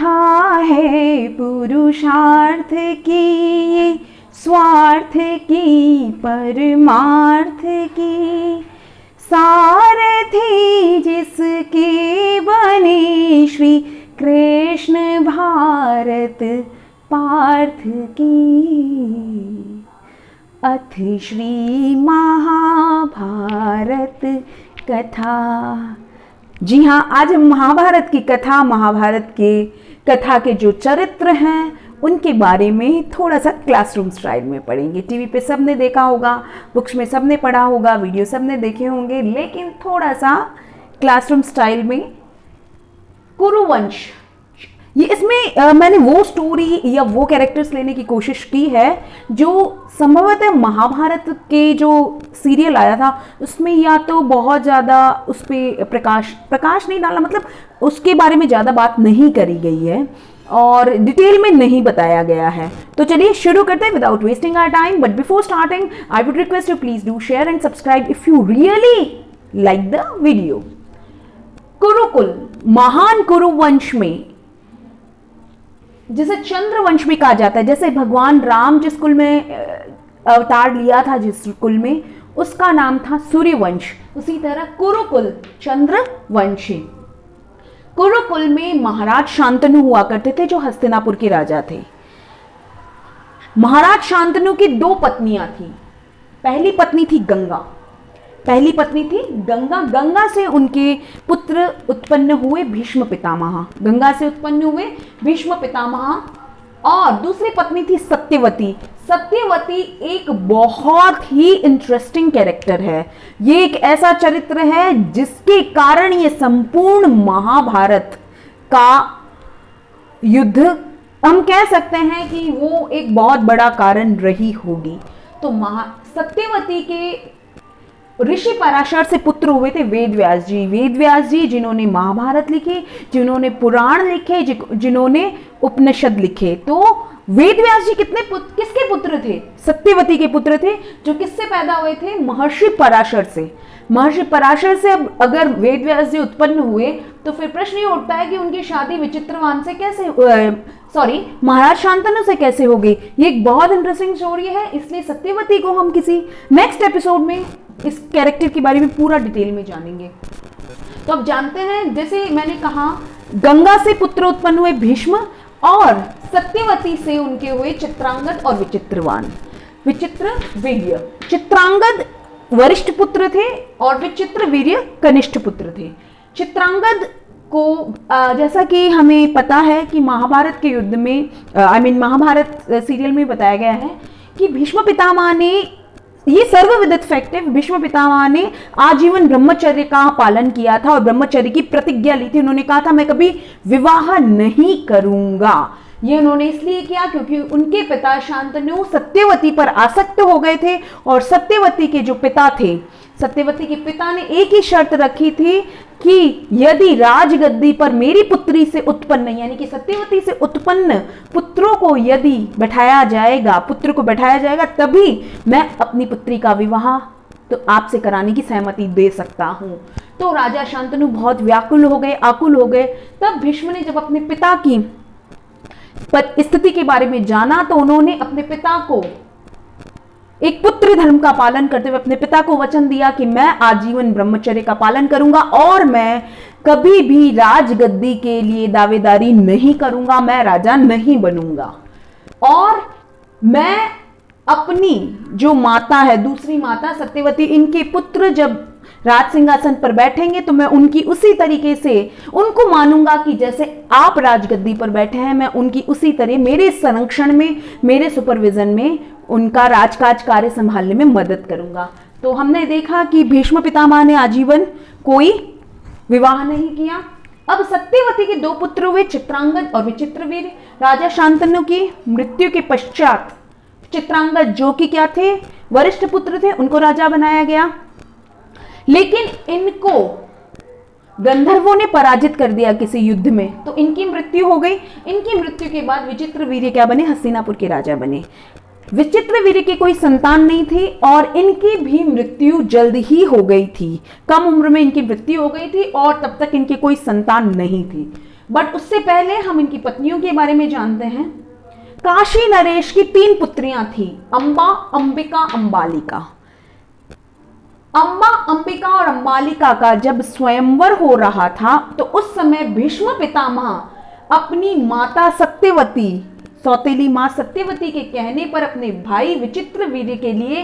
कथा है पुरुषार्थ की, ये स्वार्थ की परमार्थ की, सारथी जिसके बने श्री कृष्ण भारत पार्थ की, अथ श्री महाभारत कथा। जी हाँ, आज हम महाभारत की कथा, महाभारत के कथा के जो चरित्र हैं उनके बारे में थोड़ा सा क्लासरूम स्टाइल में पढ़ेंगे। टीवी पे सबने देखा होगा, बुक्स में सबने पढ़ा होगा, वीडियो सबने देखे होंगे, लेकिन थोड़ा सा क्लासरूम स्टाइल में कुरुवंश, ये इसमें मैंने वो स्टोरी या वो कैरेक्टर्स लेने की कोशिश की है जो संभवतः महाभारत के जो सीरियल आया था उसमें या तो बहुत ज़्यादा उस पर प्रकाश नहीं डाला, मतलब उसके बारे में ज़्यादा बात नहीं करी गई है और डिटेल में नहीं बताया गया है। तो चलिए शुरू करते हैं without wasting our time. But before starting I would request you please do share and subscribe if you really like the video. कुरुकुल, महान कुरुवंश में, जिसे चंद्रवंश भी कहा जाता है, जैसे भगवान राम जिस कुल में अवतार लिया था, जिस कुल में, उसका नाम था सूर्यवंश, उसी तरह कुरुकुल चंद्रवंशी। कुरुकुल में महाराज शांतनु हुआ करते थे जो हस्तिनापुर के राजा थे। महाराज शांतनु की दो पत्नियां थी। पहली पत्नी थी गंगा, गंगा से उनके पुत्र उत्पन्न हुए भीष्म पितामह, गंगा से उत्पन्न हुए भीष्म पितामह। और दूसरी पत्नी थी सत्यवती। सत्यवती एक बहुत ही इंटरेस्टिंग कैरेक्टर है। ये एक ऐसा चरित्र है जिसके कारण ये संपूर्ण महाभारत का युद्ध, हम कह सकते हैं कि वो एक बहुत बड़ा कारण रही होगी। तो सत्यवती के ऋषि पराशर से पुत्र हुए थे वेद व्यास जी जिन्होंने महाभारत लिखी, जिन्होंने पुराण लिखे, जिन्होंने उपनिषद लिखे। तो वेद व्यास जी किसके पुत्र थे? सत्यवती के पुत्र थे, जो किससे पैदा हुए थे? महर्षि पराशर से। महर्षि पराशर से अब अगर वेद व्यास जी उत्पन्न हुए तो फिर प्रश्न ये उठता है कि उनकी शादी विचित्रवान से कैसे, महाराज शांतनु से कैसे हो गई। ये एक बहुत इंटरेस्टिंग स्टोरी है, इसलिए सत्यवती को हम किसी नेक्स्ट एपिसोड में इस कैरेक्टर के बारे में पूरा डिटेल में जानेंगे। तो अब जानते हैं, जैसे मैंने कहा, गंगा से पुत्र उत्पन्न हुए भीष्म और सत्यवती से उनके हुए चित्रांगद और विचित्रवान, विचित्रवीर्य। चित्रांगद वरिष्ठ पुत्र थे और विचित्रवीर्य कनिष्ठ पुत्र थे। चित्रांगद को जैसा कि हमें पता है कि महाभारत के युद्ध में, महाभारत सीरियल में बताया गया है कि भीष्म पितामह ने, ये सर्वविदित फैक्ट है, भीष्म पितामह ने आजीवन ब्रह्मचर्य का पालन किया था और ब्रह्मचर्य की प्रतिज्ञा ली थी। उन्होंने कहा था मैं कभी विवाह नहीं करूंगा। ये उन्होंने इसलिए किया क्योंकि उनके पिता शांतनु सत्यवती पर आसक्त हो गए थे और सत्यवती के जो पिता थे, सत्यवती के पिता ने एक ही शर्त रखी थी कि यदि राजगद्दी पर मेरी पुत्री से उत्पन्न, यानी कि सत्यवती से उत्पन्न पुत्रों को यदि पुत्र को बैठाया जाएगा तभी मैं अपनी पुत्री का विवाह तो आपसे कराने की सहमति दे सकता हूं। तो राजा शांतनु बहुत व्याकुल हो गए, आकुल हो गए। तब भीष्म ने जब अपने पिता की स्थिति के बारे में जाना तो उन्होंने अपने पिता को, एक पुत्र धर्म का पालन करते हुए अपने पिता को वचन दिया कि मैं आजीवन ब्रह्मचर्य का पालन करूंगा और मैं कभी भी राजगद्दी के लिए दावेदारी नहीं करूंगा, मैं राजा नहीं बनूंगा। और मैं अपनी जो माता है, दूसरी माता सत्यवती, इनके पुत्र जब राज सिंहासन पर बैठेंगे तो मैं उनकी उसी तरीके से उनको मानूंगा कि जैसे आप राजगद्दी पर बैठे हैं, मैं उनकी उसी तरह मेरे संरक्षण में, मेरे सुपरविजन में उनका राजकाज कार्य संभालने में मदद करूंगा। तो हमने देखा कि भीष्म पितामह ने आजीवन कोई विवाह नहीं किया। अब सत्यवती के दो पुत्र हुए, चित्रांगद और विचित्रवीर्य। राजा शांतनु की मृत्यु के पश्चात चित्रांगद, जो कि क्या थे, वरिष्ठ पुत्र थे, उनको राजा बनाया गया। लेकिन इनको गंधर्वों ने पराजित कर दिया किसी युद्ध में, तो इनकी मृत्यु हो गई। इनकी मृत्यु के बाद विचित्रवीर्य क्या बने? हस्तिनापुर के राजा बने। विचित्रवीर्य की कोई संतान नहीं थी और इनकी भी मृत्यु जल्द ही हो गई थी, कम उम्र में इनकी मृत्यु हो गई थी और तब तक इनकी कोई संतान नहीं थी। बट उससे पहले हम इनकी पत्नियों के बारे में जानते हैं। काशी नरेश की 3 पुत्रियां थी, अंबा, अंबिका, अंबालिका। अंबा, अंबिका और अंबालिका का जब स्वयंवर हो रहा था तो उस समय भीष्म पितामह अपनी माता सत्यवती, सौतेली मां सत्यवती के कहने पर अपने भाई विचित्रवीर्य के लिए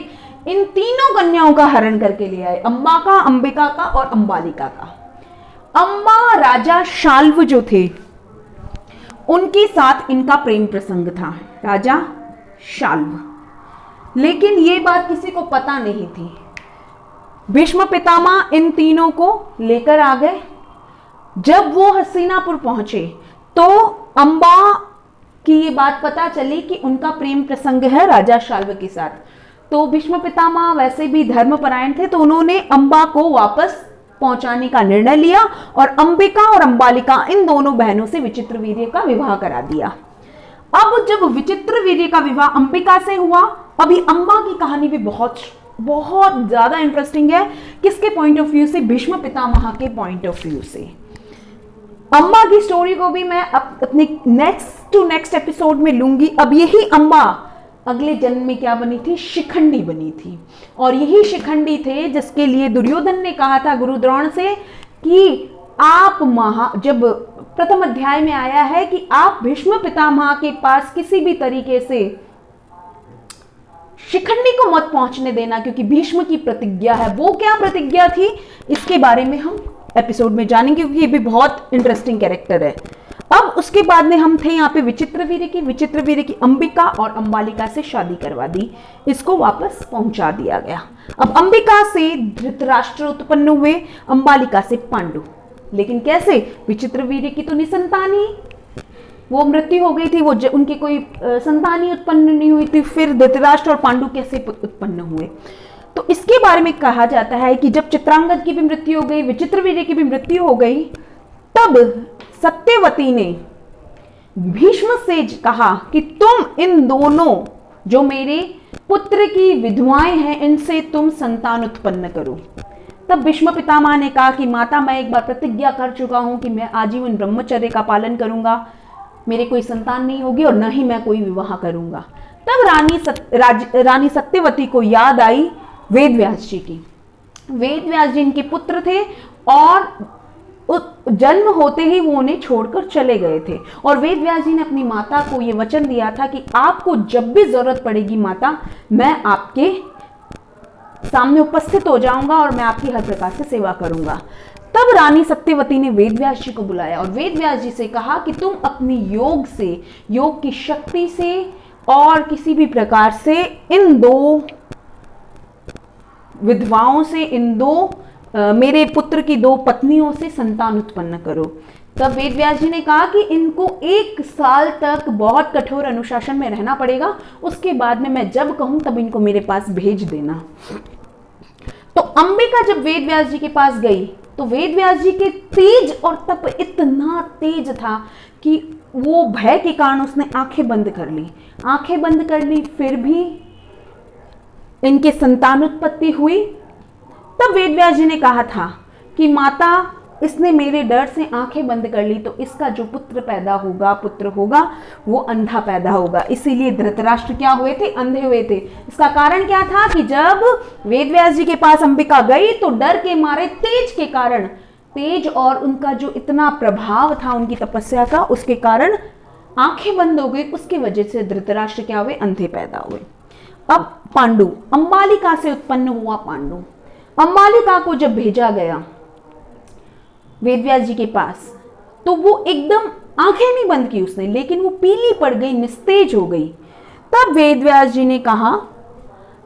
इन तीनों कन्याओं का हरण करके ले आए, अंबा का, अंबिका का और अंबालिका का। अंबा राजा शाल्व जो थे उनके साथ इनका प्रेम प्रसंग था, राजा शाल्व। लेकिन ये बात किसी को पता नहीं थी। भीष्म पितामह इन तीनों को लेकर आ गए। जब वो हस्तिनापुर पहुंचे तो अंबा की ये बात पता चली कि उनका प्रेम प्रसंग है राजा शाल्व के साथ। तो भीष्म पितामह वैसे भी धर्मपरायण थे, तो उन्होंने अंबा को वापस पहुंचाने का निर्णय लिया और अंबिका और अंबालिका इन दोनों बहनों से विचित्रवीर्य का विवाह करा दिया। अब जब विचित्रवीर्य का विवाह अंबिका से हुआ, अभी अंबा की कहानी भी बहुत ज्यादा इंटरेस्टिंग है। किसके पॉइंट ऑफ व्यू से? भीष्म पितामह के पॉइंट ऑफ व्यू से। अंबा की स्टोरी को भी मैं अपने नेक्स्ट एपिसोड में लूंगी। अब यही अंबा अगले जन्म में क्या बनी थी? शिखंडी बनी थी। और यही शिखंडी थे जिसके लिए दुर्योधन ने कहा था गुरु द्रोण से कि आप जब प्रथम अध्याय में आया है कि आप भीष्म पितामह के पास किसी भी तरीके से शिखंडी को मत पहुंचने देना, क्योंकि भीष्म की प्रतिज्ञा है। वो क्या प्रतिज्ञा थी, इसके बारे में हम एपिसोड में जानेंगे, क्योंकि ये भी बहुत इंटरेस्टिंग कैरेक्टर है। अब उसके बाद में हम थे यहाँ पे विचित्रवीर्य की अंबिका और अंबालिका से शादी करवा दी, इसको वापस पहुंचा दिया गया। अब अंबिका से धृतराष्ट्र उत्पन्न हुए, अंबालिका से पांडु। लेकिन कैसे? विचित्रवीर्य की तो निसंतान ही, वो मृत्यु हो गई थी, वो उनकी कोई संतान ही उत्पन्न नहीं हुई थी। फिर धृतराष्ट्र और पांडु कैसे उत्पन्न हुए? तो इसके बारे में कहा जाता है कि जब चित्रांगद की भी मृत्यु हो गई, विचित्रवीर्य की भी मृत्यु हो गई, तब सत्यवती ने भीष्म से कहा कि तुम इन दोनों जो मेरे पुत्र की विधवाएं हैं, इनसे तुम संतान उत्पन्न करो। तब भीष्म पितामह ने कहा कि माता, मैं एक बार प्रतिज्ञा कर चुका हूं कि मैं आजीवन ब्रह्मचर्य का पालन करूंगा, मेरे कोई संतान नहीं होगी और न ही मैं कोई विवाह करूंगा। तब रानी सत्यवती को याद आई वेदव्यास जी की। वेदव्यास जी इनके पुत्र थे और जन्म होते ही वो उन्हें छोड़कर चले गए थे। और वेदव्यास जी ने अपनी माता को ये वचन दिया था कि आपको जब भी जरूरत पड़ेगी माता, मैं आपके सामने उपस्थित हो जाऊंगा और मैं आपकी हर प्रकार से सेवा करूंगा। तब रानी सत्यवती ने वेदव्यास जी को बुलाया और वेदव्यास जी से कहा कि तुम अपनी योग से, योग की शक्ति से और किसी भी प्रकार से इन दो विधवाओं से, इन दो मेरे पुत्र की 2 पत्नियों से संतान उत्पन्न करो। तब वेदव्यास जी ने कहा कि इनको 1 साल तक बहुत कठोर अनुशासन में रहना पड़ेगा, उसके बाद में मैं जब कहूं तब इनको मेरे पास भेज देना। तो अंबिका जब वेदव्यास जी के पास गई तो वेदव्यास जी के तेज और तप इतना तेज था कि वो भय के कारण उसने आंखें बंद कर ली। फिर भी इनके संतानोत्पत्ति हुई। तब वेदव्यास जी ने कहा था कि माता, इसने मेरे डर से आंखें बंद कर ली, तो इसका जो पुत्र होगा वो अंधा पैदा होगा। इसीलिए धृतराष्ट्र क्या हुए थे? अंधे हुए थे। इसका कारण क्या था कि जब वेदव्यास जी के पास अंबिका गई तो डर के मारे, तेज के कारण, तेज और उनका जो इतना प्रभाव था उनकी तपस्या का, उसके कारण आंखें बंद हो गई। उसकी वजह से धृतराष्ट्र क्या हुए? अंधे पैदा हुए। अब पांडु, अंबालिका से उत्पन्न हुआ पांडु। अंबालिका को जब भेजा गया वेदव्यास जी के पास तो वो एकदम आंखें नहीं बंद की उसने, लेकिन वो पीली पड़ गई, निस्तेज हो गई। तब वेदव्यास जी ने कहा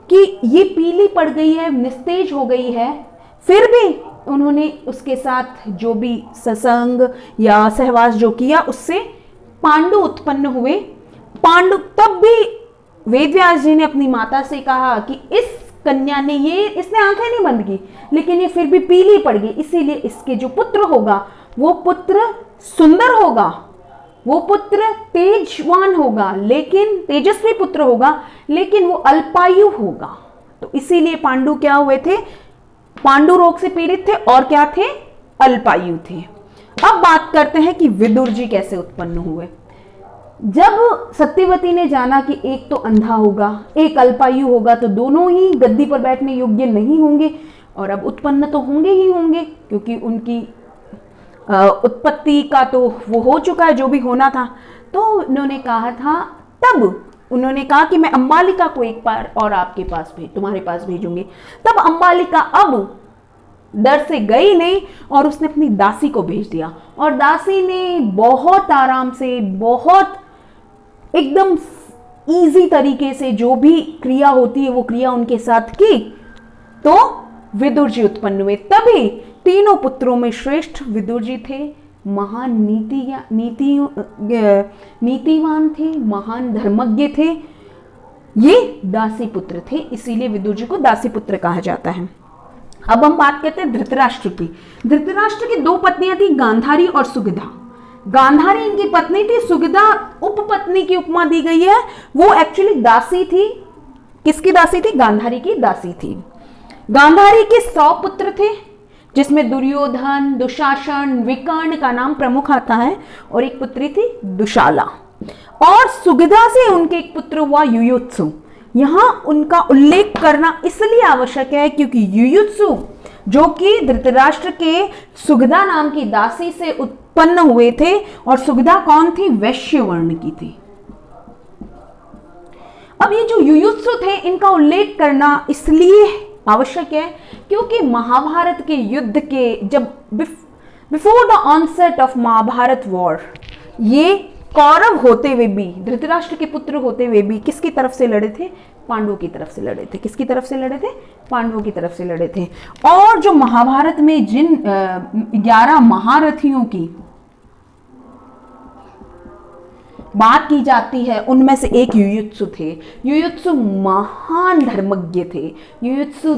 कि ये पीली पड़ गई है, निस्तेज हो गई है, फिर भी उन्होंने उसके साथ जो भी सत्संग या सहवास जो किया उससे पांडु उत्पन्न हुए। पांडु, तब भी वेदव्यास जी ने अपनी माता से कहा कि इस कन्या ने, इसने आंखें नहीं बंद की लेकिन ये फिर भी पीली पड़ गई, इसीलिए इसके जो पुत्र होगा वो पुत्र सुंदर होगा, वो पुत्र तेजवान होगा, लेकिन तेजस्वी पुत्र होगा, लेकिन वो अल्पायु होगा। तो इसीलिए पांडु क्या हुए थे? पांडु रोग से पीड़ित थे और क्या थे? अल्पायु थे। अब बात करते हैं कि विदुर जी कैसे उत्पन्न हुए। जब सत्यवती ने जाना कि एक तो अंधा होगा, एक अल्पायु होगा, तो दोनों ही गद्दी पर बैठने योग्य नहीं होंगे, और अब उत्पन्न तो होंगे ही होंगे, क्योंकि उनकी उत्पत्ति का तो वो हो चुका है जो भी होना था। तो उन्होंने कहा था, तब उन्होंने कहा कि मैं अंबालिका को एक बार और आपके पास तुम्हारे पास भेजूंगी। तब अंबालिका अब डर से गई नहीं, और उसने अपनी दासी को भेज दिया, और दासी ने बहुत आराम से, बहुत एकदम इजी तरीके से जो भी क्रिया होती है वो क्रिया उनके साथ की, तो विदुर जी उत्पन्न हुए। तभी तीनों पुत्रों में श्रेष्ठ विदुर जी थे, महान नीतिवान थे, महान धर्मज्ञ थे, ये दासी पुत्र थे, इसीलिए विदुर जी को दासी पुत्र कहा जाता है। अब हम बात करते हैं धृतराष्ट्र की। धृतराष्ट्र की दो पत्नियां थी, गांधारी और सुगधा। गांधारी इनकी पत्नी थी, सुगधा उपपत्नी की उपमा दी गई है, वो एक्चुअली दासी थी। किसकी दासी थी? गांधारी की दासी थी। गांधारी के 100 पुत्र थे, जिसमें दुर्योधन, दुशासन, विकर्ण का नाम प्रमुख आता है, और एक पुत्री थी दुशाला। और सुगधा से उनके एक पुत्र हुआ युयुत्सु। यहां उनका उल्लेख करना इसलिए आवश्यक है क्योंकि युयुत्सु जो कि धृतराष्ट्र के सुगधा नाम की दासी से उत्पन्न हुए थे, और सुगधा कौन थी? वैश्य वर्ण की थी। अब ये जो युयुत्सु थे, इनका उल्लेख करना इसलिए आवश्यक है क्योंकि महाभारत के युद्ध के जब before the onset of Mahabharat war, ये कौरव होते हुए भी, धृतराष्ट्र के पुत्र होते हुए भी किसकी तरफ से लड़े थे? पांडवों की तरफ से लड़े थे। किसकी तरफ से लड़े थे? पांडवों की तरफ से लड़े थे। और जो महाभारत में जिन 11 महारथियों की बात की जाती है, उनमें से एक युयुत्सु थे। युयुत्सु महान धर्मज्ञ थे, युयुत्सु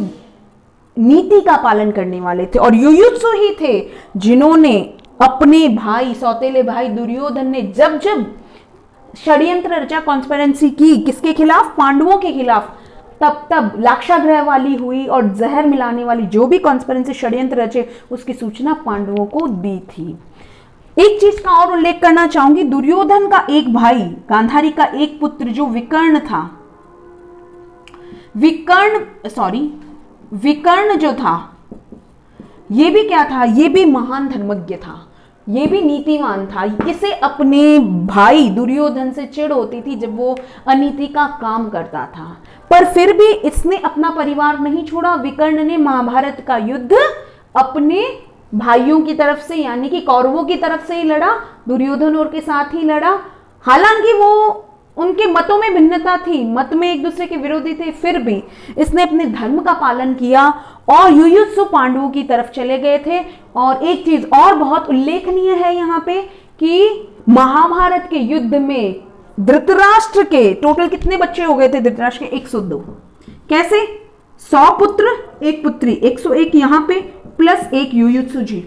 नीति का पालन करने वाले थे, और युयुत्सु ही थे जिन्होंने अपने भाई, सौतेले भाई दुर्योधन ने जब जब षड्यंत्र रचा, कॉन्स्पिरेंसी की, किसके खिलाफ? पांडवों के खिलाफ, तब तब लाक्षागृह वाली हुई और जहर मिलाने वाली जो भी कॉन्स्पिरेंसी षड्यंत्र रचे, उसकी सूचना पांडवों को दी थी। एक चीज का और उल्लेख करना चाहूंगी, दुर्योधन का एक भाई, गांधारी का एक पुत्र जो विकर्ण था, विकर्ण जो था, ये भी क्या था? ये भी महान धर्मज्ञ था, ये भी नीतिवान था। इसे अपने भाई दुर्योधन से चिढ़ होती थी जब वो अनीति का काम करता था, पर फिर भी इसने अपना परिवार नहीं छोड़ा। विकर्ण ने महाभारत का युद्ध अपने भाइयों की तरफ से, यानी कि कौरवों की तरफ से ही लड़ा, दुर्योधन और के साथ ही लड़ा। हालांकि वो उनके मतों में भिन्नता थी, मत में एक दूसरे के विरोधी थे, फिर भी इसने अपने धर्म का पालन किया और युयुत्सु पांडवों की तरफ चले गए थे। और एक चीज और बहुत उल्लेखनीय है यहाँ पे कि महाभारत के युद्ध में धृतराष्ट्र के टोटल कितने बच्चे हो गए थे? धृतराष्ट्र के 102। कैसे? 100 पुत्र, एक पुत्री, 101 यहाँ पे, प्लस एक युयुत्सु जी।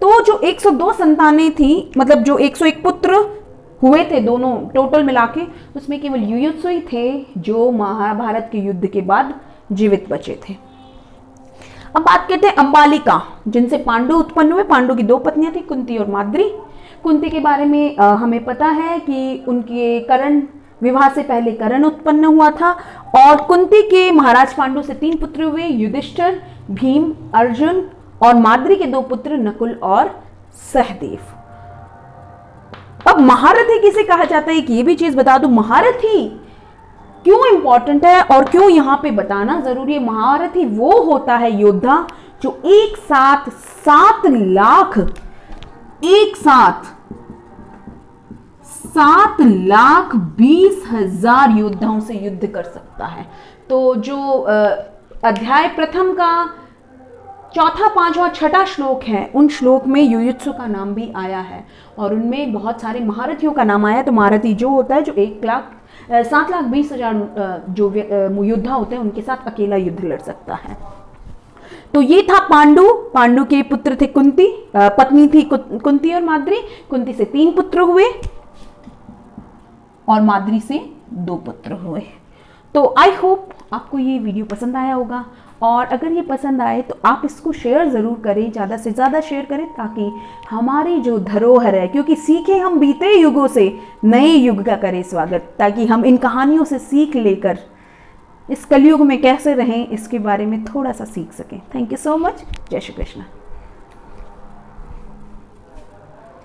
तो जो 102 संतानें थी, मतलब जो 101 पुत्र हुए थे दोनों टोटल मिला के, उसमें केवल युयुत्सु ही थे जो महाभारत के युद्ध के बाद जीवित बचे थे। अब बात करते हैं अंबालिका, जिनसे पांडु उत्पन्न हुए। पांडु की 2 पत्नियां थी, कुंती और माद्री। कुंती के बारे में हमें पता है कि उनके कर्ण विवाह से पहले कर्ण उत्पन्न हुआ था, और कुंती के महाराज पांडु से 3 पुत्र हुए, युधिष्ठिर, भीम, अर्जुन, और माद्री के 2 पुत्र नकुल और सहदेव। अब महारथी किसे कहा जाता है कि ये भी चीज बता दूं, महारथी क्यों इंपॉर्टेंट है और क्यों यहां पे बताना जरूरी है। महारथी वो होता है योद्धा जो एक साथ 7,20,000 योद्धाओं से युद्ध कर सकता है। तो जो अध्याय प्रथम का 4, 5 और 6 श्लोक है, उन श्लोक में युयुत्सु का नाम भी आया है, और उनमें बहुत सारे महारथियों का नाम आया। तो महारथी जो होता है जो 7,20,000 जो योद्धा होते हैं उनके साथ अकेला युद्ध लड़ सकता है। तो ये था पांडु। पांडु के पुत्र थे कुंती, पत्नी थी कुंती और माद्री। कुंती से 3 पुत्र हुए और माद्री से 2 पुत्र हुए। तो आई होप आपको ये वीडियो पसंद आया होगा, और अगर ये पसंद आए तो आप इसको शेयर ज़रूर करें, ज़्यादा से ज़्यादा शेयर करें, ताकि हमारी जो धरोहर है, क्योंकि सीखे हम बीते युगों से, नए युग का करें स्वागत, ताकि हम इन कहानियों से सीख लेकर इस कलयुग में कैसे रहें इसके बारे में थोड़ा सा सीख सकें। Thank you so much. जय श्री कृष्ण।